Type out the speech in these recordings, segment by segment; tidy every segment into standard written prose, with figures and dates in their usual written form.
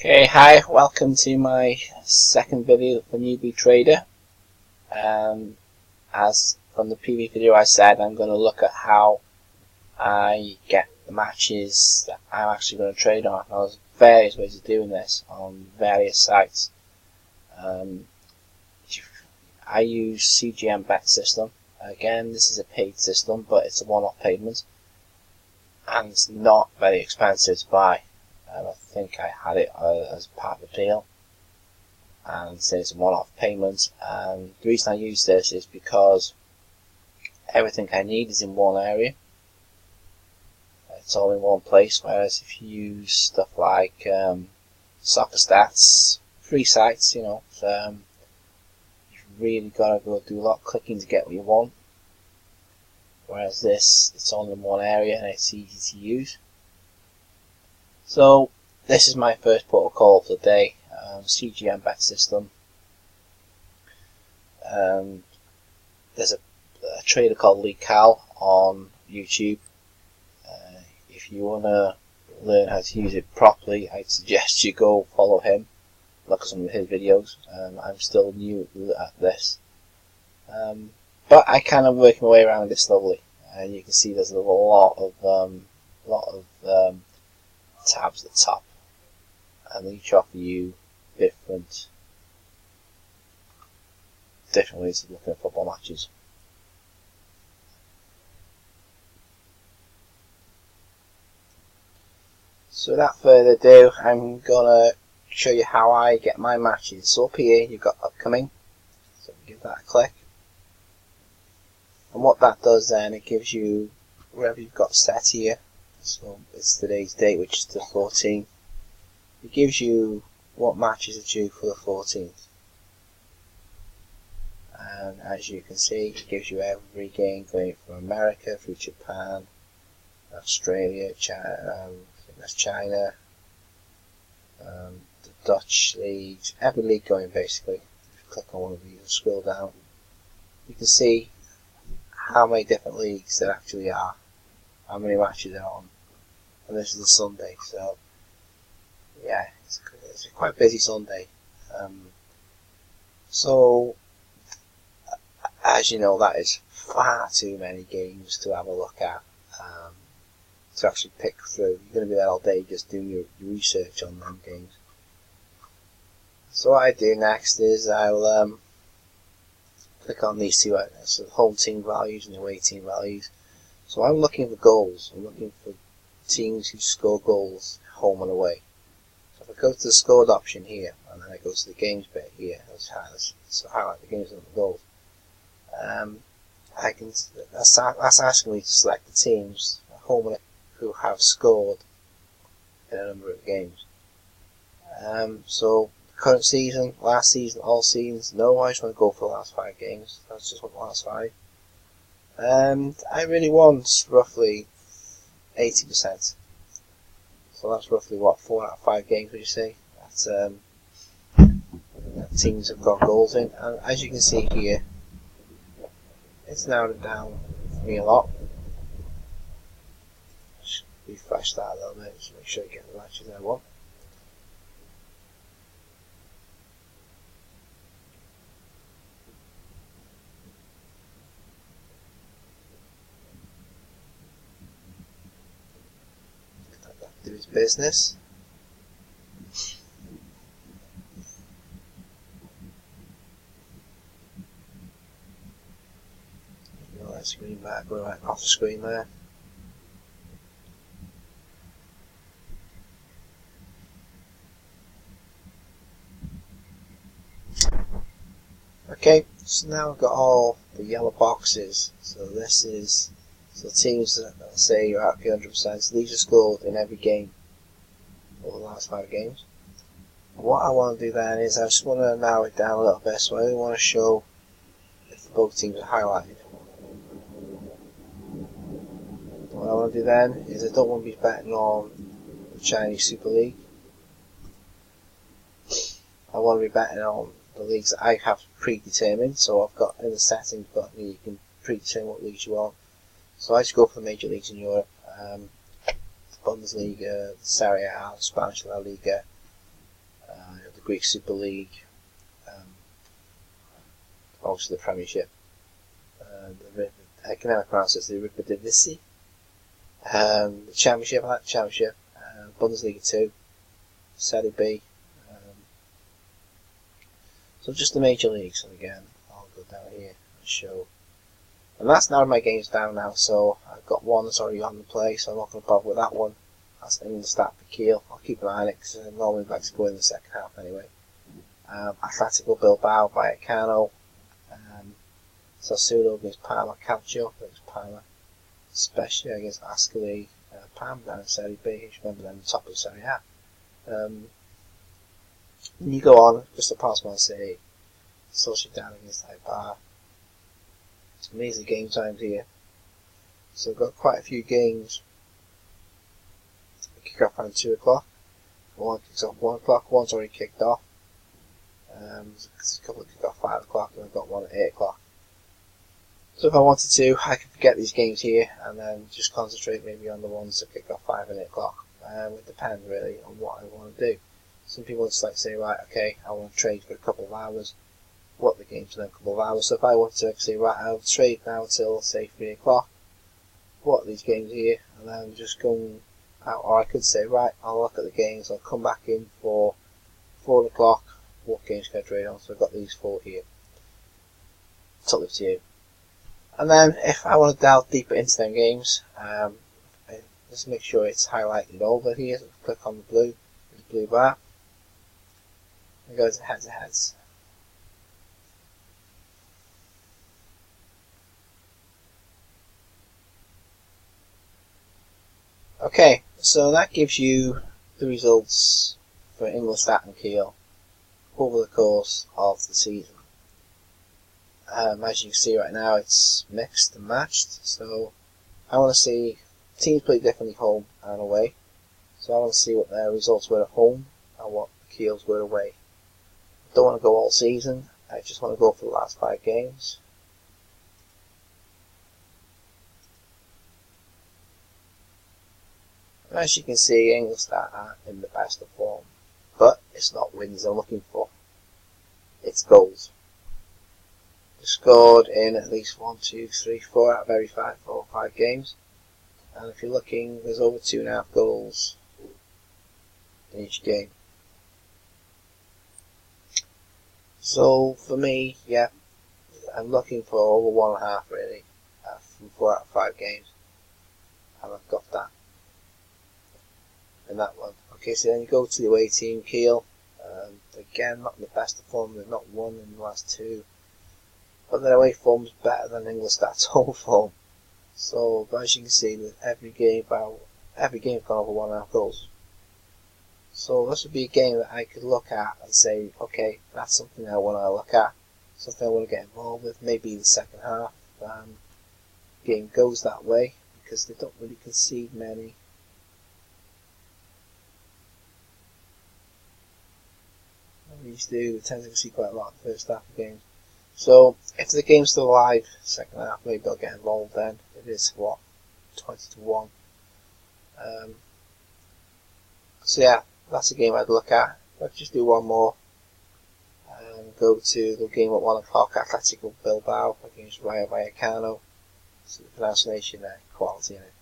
Okay, hi, welcome to my second video for Newbie Trader. As from the previous video I said, I'm going to look at how I get the matches that I'm actually going to trade on. There's various ways of doing this on various sites. I use CGM Bet System. Again, this is a paid system, but it's a one-off payment, and it's not very expensive to buy. I think I had it as part of the deal, and so it's a one-off payment. And the reason I use this is because everything I need is in one area. It's all in one place. Whereas if you use stuff like Soccer Stats, free sites, you've really got to go do a lot of clicking to get what you want. Whereas this, it's all in one area and it's easy to use. So this is my first protocol for the day, CGM Bet System. There's a trader called Lee Cal on YouTube. If you want to learn how to use it properly, I'd suggest you go follow him, look at some of his videos. I'm still new at this, but I kind of work my way around it slowly, and you can see there's a lot of tabs at the top, and each offer you different ways of looking at football matches. So without further ado, I'm gonna show you how I get my matches. So up here you've got upcoming, so give that a click, and what that does then, it gives you wherever you've got set here. So it's today's date, which is the 14th. It gives you what matches are due for the 14th. And as you can see, it gives you every game going from America through Japan, Australia, China, I think that's China, the Dutch leagues, every league going basically. If you click on one of these and scroll down, you can see how many different leagues there actually are, how many matches are on. And this is the Sunday, so yeah, it's a quite busy Sunday. So as you know, that is far too many games to have a look at, to actually pick through. You're going to be there all day just doing your research on them games. So what I do next is I'll click on these two, so home team values and away team values. So I'm looking for goals. I'm looking for teams who score goals home and away. So if I go to the scored option here, and then I go to the games bit here, so highlight the games and the goals. That's asking me to select the teams home and who have scored in a number of games. So current season, last season, all seasons. No, I just want to go for the last 5 games. That's just what the last 5. And I really want roughly 80%. So that's roughly what, 4 out of 5 games would you say? That's that teams have got goals in. And as you can see here, it's narrowed it down for me a lot. Just refresh that a little bit to make sure you get the matches I want. Do his business. That screen back, go right off the screen there. Okay, so now I've got all the yellow boxes. So this is teams that say you're at 100%. So these are scored in every game over the last 5 games. What I want to do then is I just want to narrow it down a little bit. So I only want to show if both teams are highlighted. What I want to do then is I don't want to be betting on the Chinese Super League. I want to be betting on the leagues that I have predetermined. So I've got in the settings button, you can predetermine what leagues you want. So I just go for the major leagues in Europe, the Bundesliga, the Serie A, Spanish La Liga, Greek Super League, obviously the Premiership. I can never pronounce it. The Eredivisie. The Championship, I like the Championship. Bundesliga 2, Serie B. So just the major leagues. And again, I'll go down here and show. And that's narrowed my games down now. So I've got one that's already on the play, so I'm not going to bother with that one. That's Ingolstadt for Kiel. I'll keep an eye on it because I normally like to go in the second half anyway. Atletico Bilbao by Vallecano. Sassuolo against Parma. Calcio against Parma. Spezia against Ascoli. Parma down in Serie B. You should remember them, the top of Serie A. And you go on, just to pass Man City. Sociedad against Eibar. It's amazing game times here. So I've got quite a few games. Kick off around 2 o'clock. One kicks off 1 o'clock. One's already kicked off. There's a couple that kick off 5 o'clock, and I've got one at 8 o'clock. So if I wanted to, I could forget these games here and then just concentrate maybe on the ones that kick off 5 and 8 o'clock. It depends really on what I want to do. Some people just like to say, right, okay, I want to trade for a couple of hours. What the games in a couple of hours. So if I wanted to say, right, I'll trade now till say 3 o'clock. What these games here, and then just go out. Or I could say, right, I'll look at the games. I'll come back in for 4 o'clock. What games can I trade on? So I've got these 4 here. Totally up to you. And then if I want to delve deeper into them games, just make sure it's highlighted over here. So click on the blue bar, and go to head-to-heads. Okay, so that gives you the results for Ingolstadt and Kiel over the course of the season. As you can see right now, it's mixed and matched. So I want to see teams play differently home and away. So I want to see what their results were at home and what the Kiel's were away. I don't want to go all season. I just want to go for the last 5 games. And as you can see, Ingolstadt are in the best of form, but it's not wins I'm looking for. It's goals. Scored in at least 1, 2, 3, 4 out of every 4 or 5 games, and if you're looking, there's over 2.5 goals in each game. So for me, yeah, I'm looking for over 1.5 really from 4 out of 5 games, and I've got that in that one. Okay, so then you go to the away team, Kiel. Again, not in the best of form. They've not won in the last 2. But their away form is better than Ingolstadt's home form. So, as you can see, with every game's gone over 1.5 goals. So this would be a game that I could look at and say, okay, that's something I want to look at, something I want to get involved with. Maybe the second half game goes that way because they don't really concede many. These do, they tend to concede quite a lot in the first half of games. So if the game's still alive, second half, maybe I'll get involved then. It is what, 20-1. So yeah, that's a game I'd look at. Let's just do one more. Go to the game at 1 o'clock, Atletico Bilbao against Rayo Vallecano. So the pronunciation there, quality in it.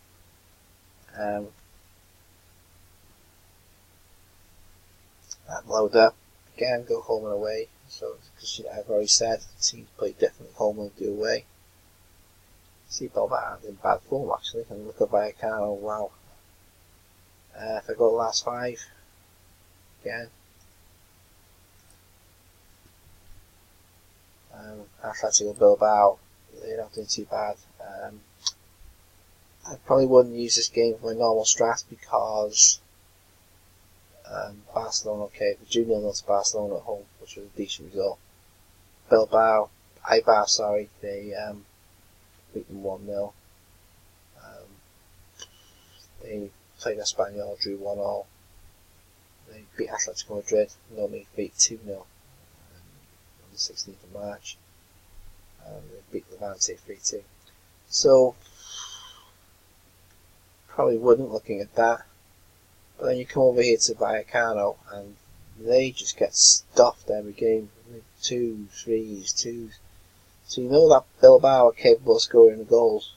That load up. Again, go home and away. So, because I've already said, teams play differently home and do away. See Bilbao in bad form actually, and look at Vallecano, wow. If I go the last 5, again. Atletico Bilbao, they're not doing too bad. I probably wouldn't use this game for my normal strat because Barcelona, okay, the 2-0 to Barcelona at home, which was a decent result. Eibar, sorry, they beat them 1-0. They played Espanyol, drew 1-1. They beat Atletico Madrid, normally beat 2-0 on the 16th of March. They beat Levante 3-2. So, probably wouldn't looking at that. But then you come over here to Vallecano, and they just get stuffed every game. 2, 3s, 2s. So you know that Bilbao are capable of scoring goals.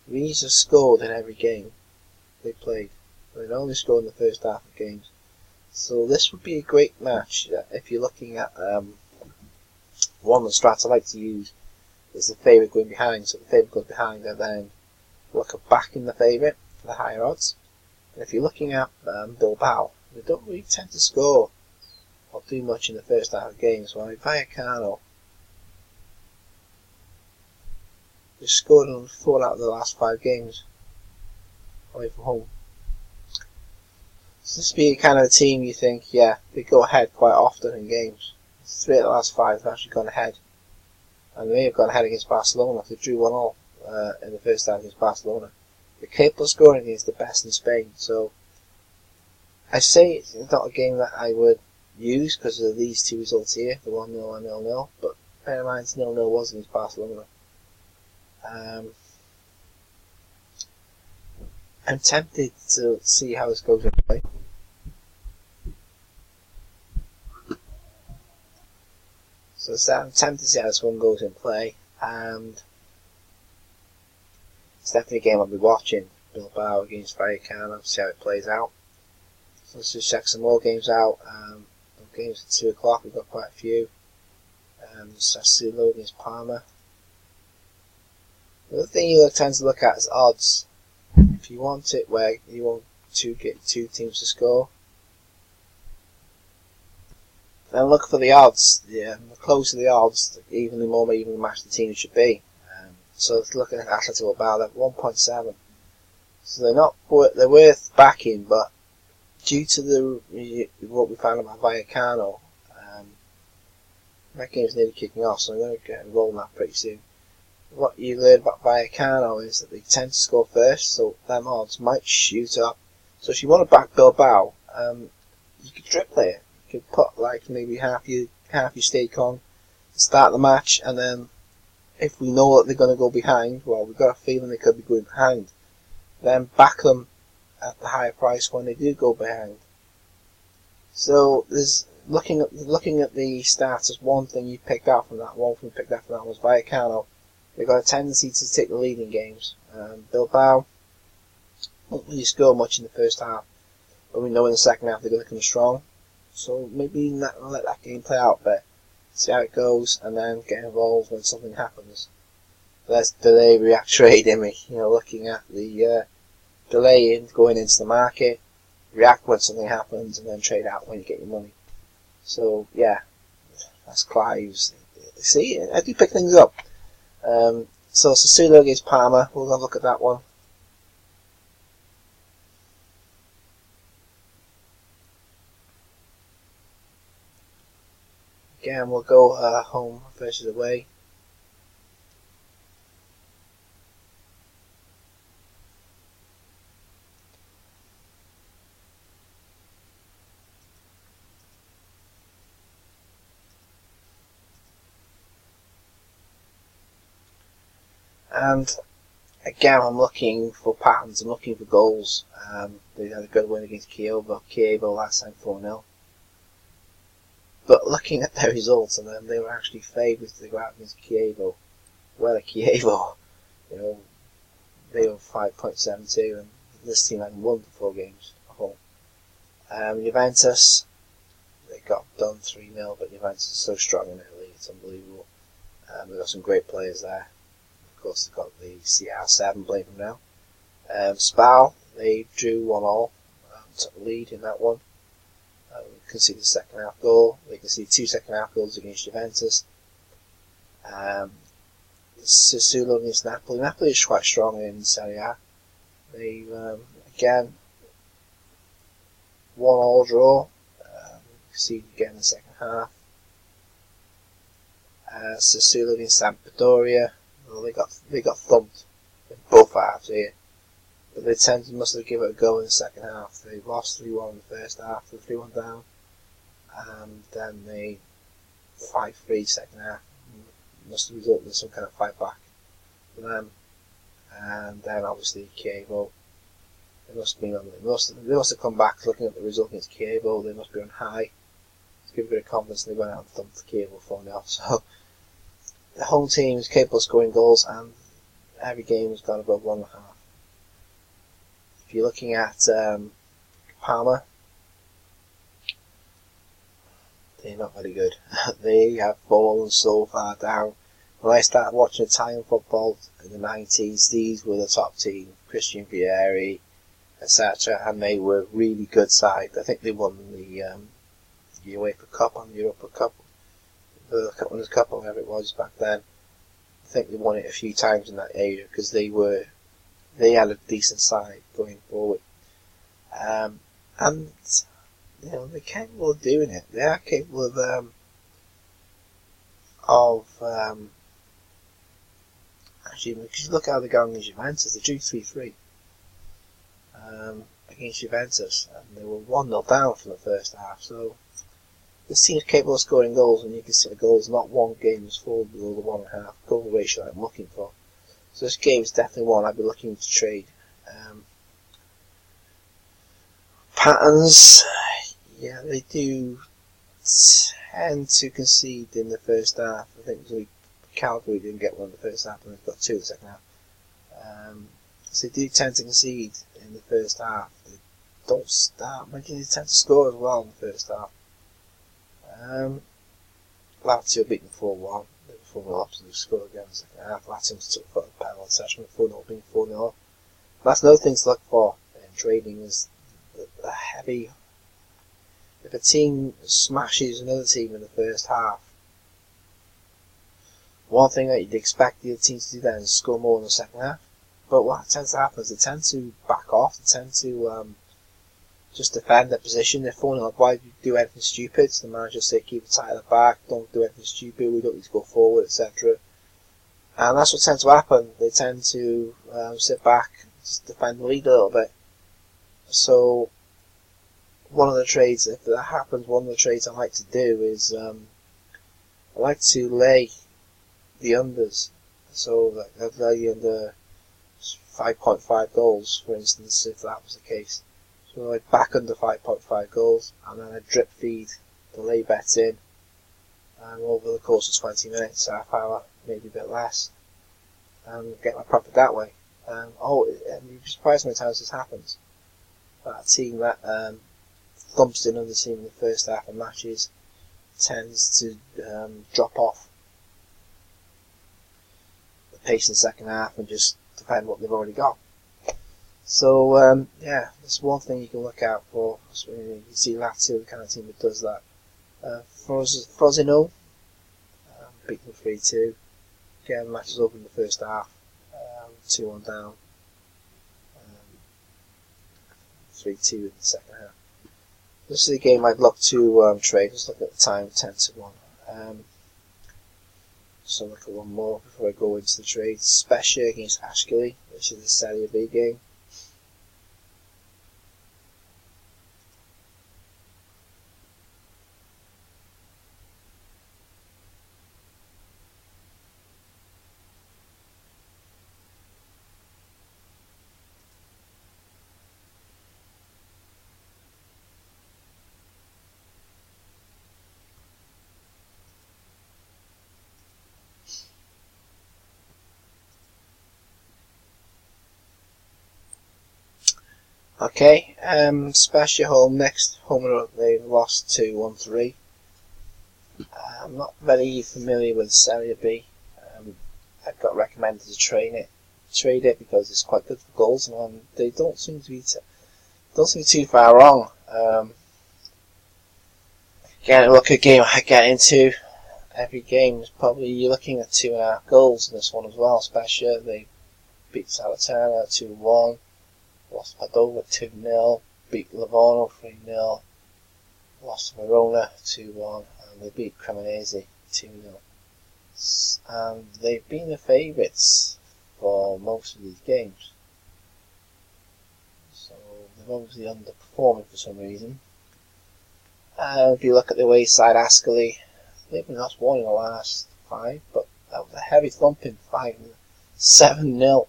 Rennes have scored in every game they played. They only scored in the first half of games. So this would be a great match if you're looking at one of the strats I like to use is the favourite going behind. So the favourite goes behind and then look at backing the favourite for the higher odds. And if you're looking at Bilbao, they don't really tend to score or do much in the first half of games. While Vallecano has scored on 4 out of the last 5 games away from home. So this would be kind of a team you think, yeah, they go ahead quite often in games. 3 out of the last 5 have actually gone ahead. And they may have gone ahead against Barcelona. They drew 1-1 in the first half against Barcelona. The capable of scoring is the best in Spain. So I say it's not a game that I would use because of these 2 results here, the 1-0 and 0-0. But bear in mind, 0-0 was against Barcelona. I'm tempted to see how this goes in play. So I'm tempted to see how this one goes in play, and it's definitely a game I'll be watching. Bilbao against Vallecano, see how it plays out. So let's just check some more games out. Games at 2 o'clock, we've got quite a few. Sassuolo against Parma. The other thing you tend to look at is odds. If you want it where you want to get 2 teams to score, then look for the odds. The closer the odds, even the more evenly matched the team should be. So let's look at Atletico Bilbao, they're 1.7. So they're worth backing, but due to what we found about Vallecano, that game's nearly kicking off, so I'm going to get involved in that pretty soon. What you learn about Vallecano is that they tend to score first, so them odds might shoot up. So if you want to back Bilbao, you could drip there. You could put like maybe half your stake on to start the match, and then if we know that they're going to go behind, well, we've got a feeling they could be going behind, then back them at the higher price when they do go behind. So there's looking at the stats as one thing you picked out from that. One thing you picked out from that was Vallecano. They've got a tendency to take the lead in games. Bilbao won't really score much in the first half, but we know in the second half they're going to come strong. So maybe let that game play out a bit, see how it goes, and then get involved when something happens. Let's delay react trade in me. Looking at the delay in going into the market, react when something happens, and then trade out when you get your money. So yeah, that's Clive's. See, I do pick things up. So Sassuolo against Parma, we'll have a look at that one. Again, we'll go home versus away. And again, I'm looking for patterns, I'm looking for goals. They had a good win against Chievo last time 4-0. But looking at their results, and then they were actually favoured to go out against Chievo. Well, Chievo, they were 5.72, and this team had won the 4 games at home. Juventus, they got done 3-0, but Juventus is so strong in their league, it's unbelievable. They've got some great players there. Of course, they've got the CR7 playing from now. Spal, they drew 1-1, took the lead in that one. Conceded the second half goal. They conceded 2 second half goals against Juventus. Sassuolo against Napoli. Napoli is quite strong in Serie A. They again 1-1 draw. Conceded again in the second half. Sassuolo against Sampdoria. Well, they got thumped in both halves here. But they must have given it a go in the second half. They lost 3-1 in the first half, they 3-1 down, and then they 5-3 second half. Must have resulted in some kind of fight back for them. And then obviously Chievo. They must have come back looking at the result against Chievo. They must be on high. give a bit of confidence, and they went out and thumped the Cable 4-0. So the home team is capable of scoring goals, and every game has gone above 1.5. If you're looking at Parma, they're not very good. They have fallen so far down. When I started watching Italian football in the 90s, these were the top team, Christian Vieri, etc., and they were really good side. I think they won the UEFA Cup and the Europa Cup, the Winners' Cup, or whatever it was back then. I think they won it a few times in that area because they had a decent side going forward, and you know, they're capable of doing it. They are capable of actually, because you look how they're going against Juventus, they drew 3-3 against Juventus, and they were 1-0 down from the first half. So this team's capable of scoring goals, and you can see the goals. Not one game has fallen below the 1.5 goal ratio I'm looking for. So this game is definitely one I'd be looking to trade. Patterns, yeah, they do tend to concede in the first half. I think Calgary didn't get one in the first half, and they've got two in the second half. So they do tend to concede in the first half. They don't start, but they tend to score as well in the first half. Lazio beat them 4-1. They were 4-0 up, so they scored again in the second half. Lazio took the penalty session with 4-0 being 4-0. That's another thing to look for in trading, is the heavy. If a team smashes another team in the first half, one thing that you'd expect the other team to do then is score more in the second half. But what tends to happen is they tend to back off. They tend to just defend their position. They're 4-0 up. Why do anything stupid? So the manager will say, keep it tight at the back, don't do anything stupid, we don't need to go forward, etc. And that's what tends to happen. They tend to sit back, just defend the lead a little bit. So one of the trades, if that happens, one of the trades I like to do is I like to lay the unders. So I'd lay under 5.5 goals, for instance, if that was the case. So I'd back under 5.5 goals, and then I'd drip feed the lay bets in over the course of 20 minutes, half hour, maybe a bit less, and get my profit that way. And you'd be surprised how many times this happens. That team that thumps in another team in the first half of matches tends to drop off the pace in the second half and just defend what they've already got. So yeah, that's one thing you can look out for. So you can see Lazio, the kind of team that does that. Frosinone beat them 3-2. Again, the match was over in the first half, 2-1 down, 3-2 in the second half. This is a game I'd look to trade. Let's look at the time, 10-1. So look at one more before I go into the trade. Spezia against Ascoli, which is the Serie B game. Okay, Spezia home next. Home they've lost 2-1-3. I'm not very familiar with Serie B. I've got recommended to trade it because it's quite good for goals, and they don't seem to be too far wrong. Again, look at a game I get into. Every game is probably you're looking at 2.5 goals in this one as well. Spezia, they beat Salernitana 2-1. Lost Padova 2-0, beat Livorno 3-0, lost Verona 2-1, and they beat Cremonese 2-0. And they've been the favourites for most of these games. So they're obviously underperforming for some reason. If you look at the away side, Ascoli, they've been lost 1 in the last 5, but that was a heavy thumping 7-0.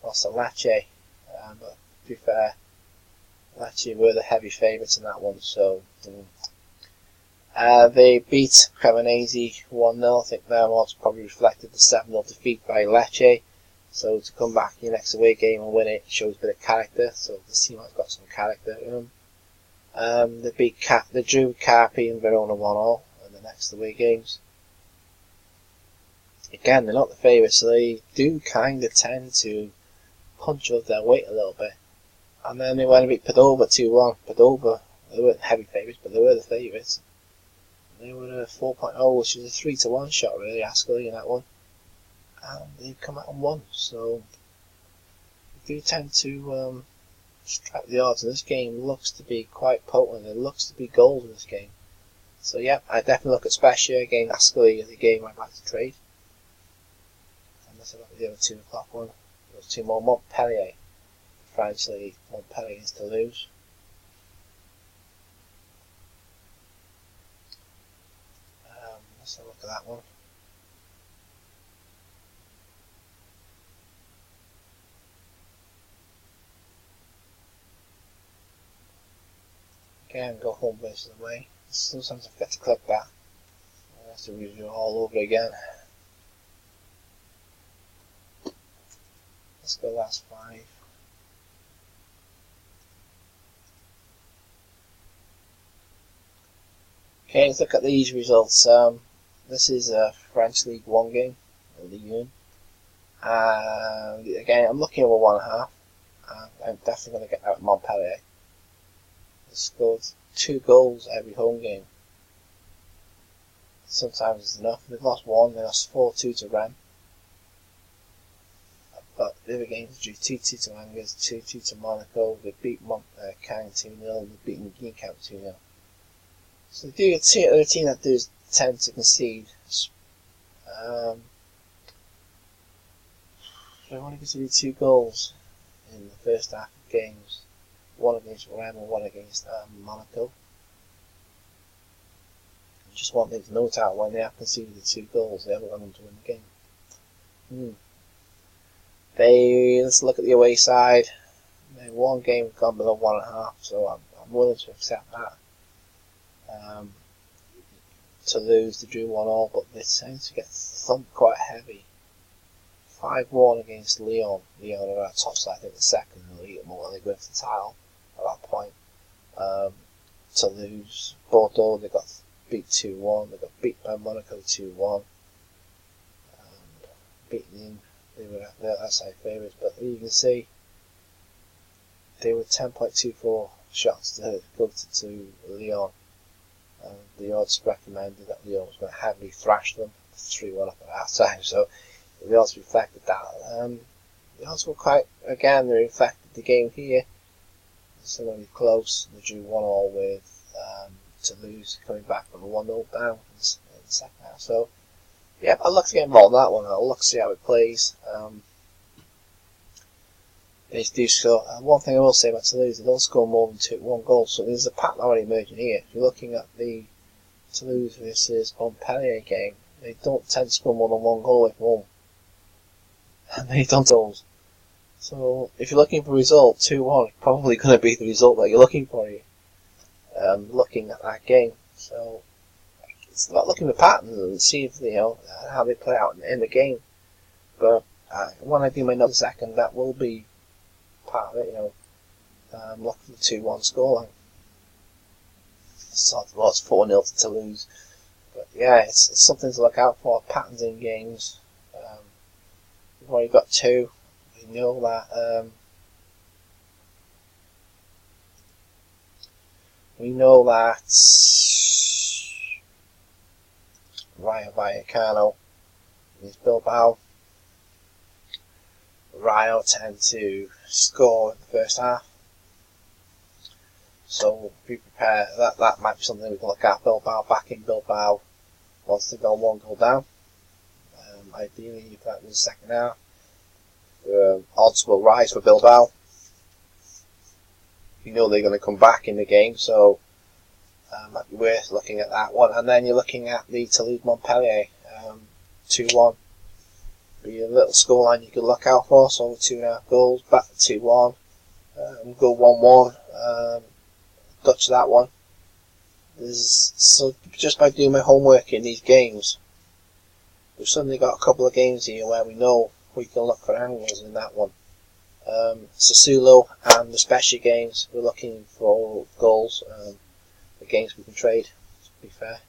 Lost to Lecce, but to be fair, Lecce were the heavy favourites in that one, so They beat Cremonese 1-0. I think their odds probably reflected the 7-0 defeat by Lecce. So to come back in your next away game and win it shows a bit of character. So this team has got some character in them. They drew Carpi and Verona 1-0 in the next away games. Again, they're not the favourites, so they do kind of tend to punch above their weight a little bit. And then they went and beat Padova 2-1. Padova, they weren't heavy favourites, but they were the favourites. They were a 4.0, which is a 3-1 shot really, Ascoli in that one. And they've come out and won, so they do tend to strike the odds. And this game looks to be quite potent. There looks to be goals in this game. So yeah, I definitely look at Spezia against Ascoli as a game I'd like to trade. And let's look at the other 2 o'clock one. There's 2 more. Montpellier, French League. Montpellier against Toulouse. Let's have a look at that one. Again, go home versus away. Sometimes I forget to click that. I have to redo it all over again. Let's go last 5. Okay, let's look at these results. This is a French League 1 game, Ligue 1. And again, I'm looking over 1.5. I'm definitely going to get out Montpellier. They scored 2 goals every home game. Sometimes it's enough. They've lost 1, they lost 4-2 to Rennes. But the other games drew 2-2 to Angers, 2-2 to Monaco. They beat Caen 2-0, they beat Guingamp 2-0. So they do get a team that does tend to concede. They only conceded 2 goals in the first half of games. 1 against Rennes and 1 against Monaco. And just one thing to note out, when they have conceded the 2 goals, they haven't gone on to win the game. Let's look at the away side. They 1 game gone below 1.5, so I'm willing to accept that. Toulouse, they drew 1-1, but they tend to get thumped quite heavy. 5-1 against Lyon. Lyon are our top side, I think the second in the league, more they go for the title at that point. Toulouse, Bordeaux, they got beat 2-1. They got beat by Monaco 2-1. Beaten, they were outside favourites, but you can see they were 10.24 shots to go to Lyon. The odds recommended that Lyon was going to heavily thrash them 3-1 up at half time, so the odds reflected that. The odds were quite, again, they reflected the game here. Similarly close. They drew 1-1 with Toulouse coming back from a 1-0 down in the second half. So, yeah, I'd look to get involved in that one. I'll look to see how it plays. They do score. One thing I will say about Toulouse, they don't score more than 1 goal. So there's a pattern already emerging here. If you're looking at the Toulouse versus Montpellier game, they don't tend to score more than 1 goal away from home. And they don't goals. So if you're looking for a result, 2-1 is probably going to be the result that you're looking for here. Looking at that game. So it's about looking for patterns and see if, how they play out in the game. But when I do my notes second, that will be part of it, look for the 2-1 scoreline. So it was 4-0 to Toulouse. But yeah, it's something to look out for, patterns in games. We've already got 2. We know that Rayo Vallecano is Bilbao. Rayo tend to score in the first half, so be prepared. That might be something we can look at. Bilbao wants to go 1 goal down. Ideally, if that was the second half, odds will rise for Bilbao. You know they're going to come back in the game, so might be worth looking at that one. And then you're looking at the Toulouse Montpellier 2-1. Be a little scoreline you could look out for. So 2.5 goals, back to 2-1. Go 1-1. Dutch that one. So just by doing my homework in these games, we've suddenly got a couple of games here where we know we can look for angles in that one. Sassuolo and the special games, we're looking for goals, the games we can trade, to be fair.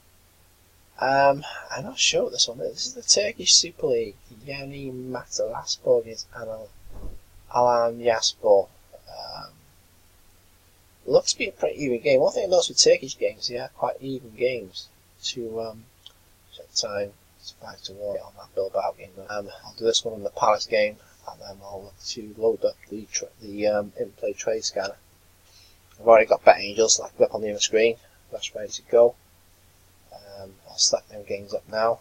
I'm not sure what this one is. This is the Turkish Super League. Yeni Malatyaspor against Alanyaspor. Looks to be a pretty even game. One thing I noticed with Turkish games, they are quite even games. To check time, it's 5-1 on that Bilbao game. I'll do this one in the Palace game, and then I'll look to load up the in-play trade scanner. I've already got Bet Angels selected up on the other screen. That's ready to go. I'll select them games up now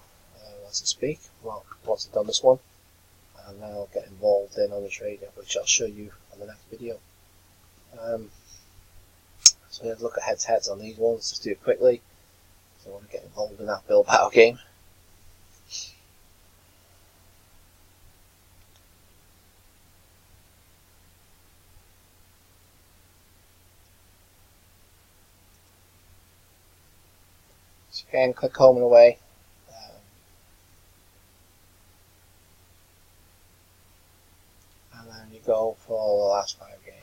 as I speak. Well, once I've done this one, and then I'll get involved in on the trading, which I'll show you on the next video. So let's look at head-to-heads on these ones. Just do it quickly. So I want to get involved in that Bilbao game. So again, click home and away. And then you go for the last 5 games.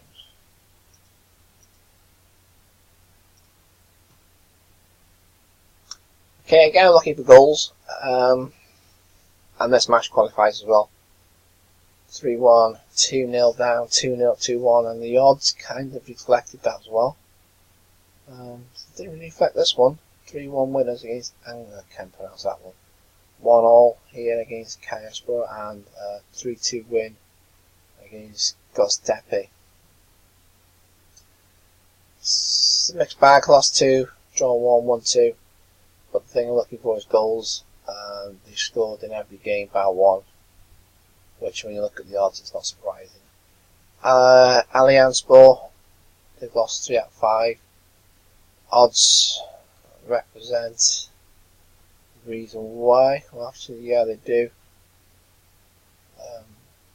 Okay, again I'm looking for goals. And this match qualifies as well. 3-1, 2-0 down, 2-0, 2-1, and the odds kind of reflected that as well. Didn't really affect this one. 3-1 winners against, I can't pronounce that one. 1-1 here against Kayaspor, and 3-2 win against Göztepe. It's a mixed bag, lost 2, draw 1, 1-2. But the thing I'm looking for is goals. They scored in every game by 1, which when you look at the odds, it's not surprising. Alanyaspor, they've lost 3 out of 5. Odds represent the reason why. Well, actually, yeah, they do.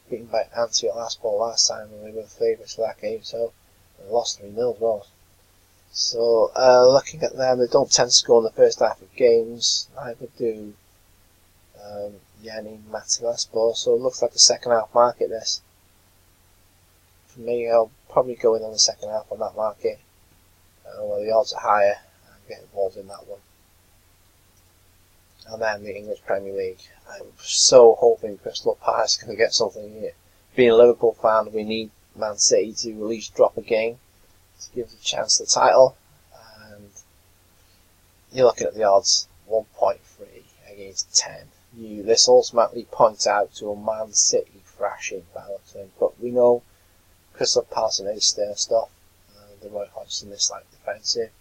Beaten by Antalyaspor last time, and they were the favourites for that game, so they lost 3-0 as well. So, looking at them, they don't tend to score in the first half of games. Neither do Yeni Malatyaspor, so it looks like a second half market, this. For me, I'll probably go in on the second half on that market. Where the odds are higher, and get involved in that one. And then the English Premier League. I'm so hoping Crystal Palace can get something here. Being a Liverpool fan, we need Man City to at least drop a game to give us a chance to the title. And you're looking at the odds, 1.3 against 10. This ultimately points out to a Man City thrashing balancing, but we know Crystal Palace and their stuff. The Roy Hodgson is slightly defensive,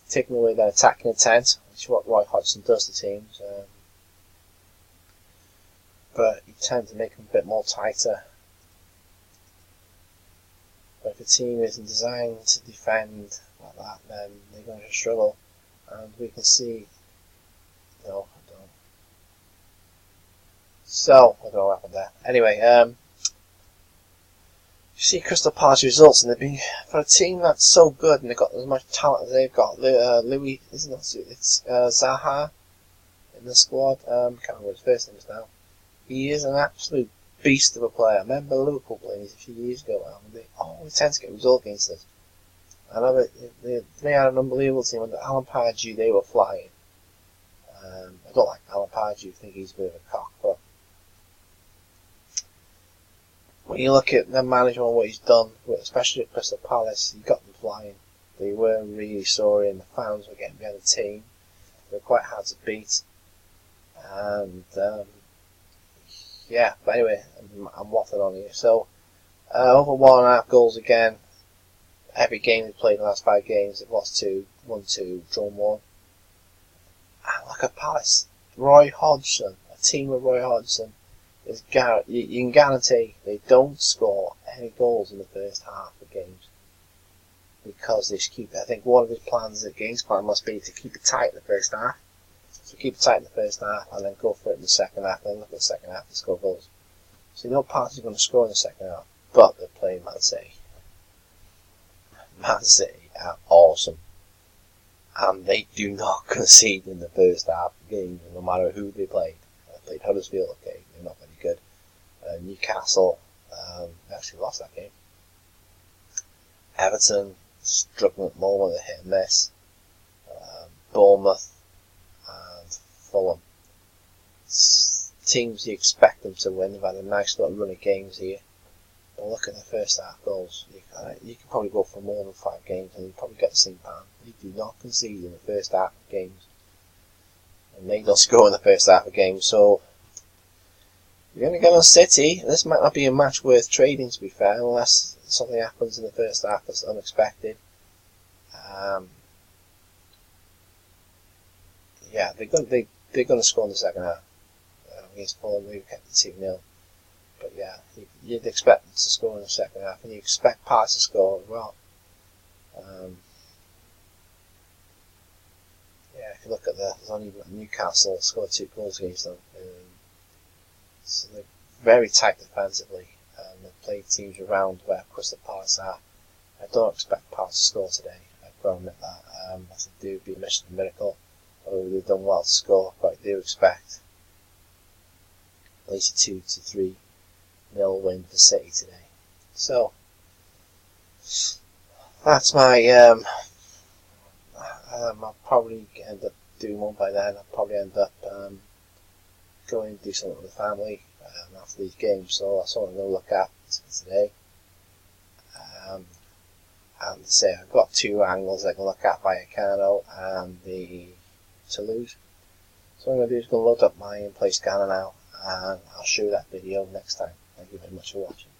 taking away their attacking intent, which is what Roy Hodgson does to teams. But you tend to make them a bit more tighter. But if a team isn't designed to defend like that, then they're going to struggle. And we can see, no, I don't. So I don't know what happened there. Anyway, you see Crystal Palace results, and they've been, for a team that's so good and they've got as much talent as they've got. Louis, isn't it? It's Zaha in the squad. I can't remember what his first name is now. He is an absolute beast of a player. I remember Liverpool playing a few years ago, and they always tend to get results against us. I know that they had an unbelievable team under Alan Pardew. They were flying. I don't like Alan Pardew. I think he's a bit of a cock, but when you look at the management and what he's done, especially at Crystal Palace, he got them flying. They were really sorry, and the fans were getting behind the team. They were quite hard to beat. And yeah, but anyway, I'm waffling on here. So, over 1.5 goals again. Every game they've played in the last 5 games, they've lost 2, won 2, drawn 1. And look at Palace. Roy Hodgson, a team with Roy Hodgson, is you can guarantee they don't score any goals in the first half of games. Because they keep it. I think one of his plans, the game's plan, must be to keep it tight in the first half. So keep it tight in the first half and then go for it in the second half, and then look at the second half and score goals. So you know Palace is going to score in the second half, but they're playing Man City. Man City are awesome. and they do not concede in the first half of games, no matter who they played. They played Huddersfield, okay, they're not very good. Newcastle, actually lost that game. Everton, struggling at the moment, they're hit and miss. Bournemouth and Fulham. Teams you expect them to win. They've had a nice little run of games here. But look at the first half goals. You can probably go for more than 5 games and you probably get the same pattern. They do not concede in the first half of games. And they don't score in the first half of games. So you're going to get on City. This might not be a match worth trading, to be fair, unless something happens in the first half that's unexpected. Yeah, they're going to score in the second half. Against Fulham, we kept it 2-0. But yeah, you'd expect them to score in the second half, and you expect Parts to score as well. Yeah, if you look at there's only Newcastle scored 2 goals against them. So they're very tight defensively. They've played teams around where Crystal Palace are. I don't expect Palace to score today. I've got to admit that. I think they would be a mission of a miracle. Although they've done well to score, but I do expect at least a 2-3 0 win for City today. So that's my I'll probably end up doing one by then. I'll probably end up going and do something with the family after these games, so that's what I'm going to look at today. And say I've got 2 angles I can look at, Vallecano and the Toulouse. So what I'm going to do is going to load up my in-play scanner now, and I'll show you that video next time. Thank you very much for watching.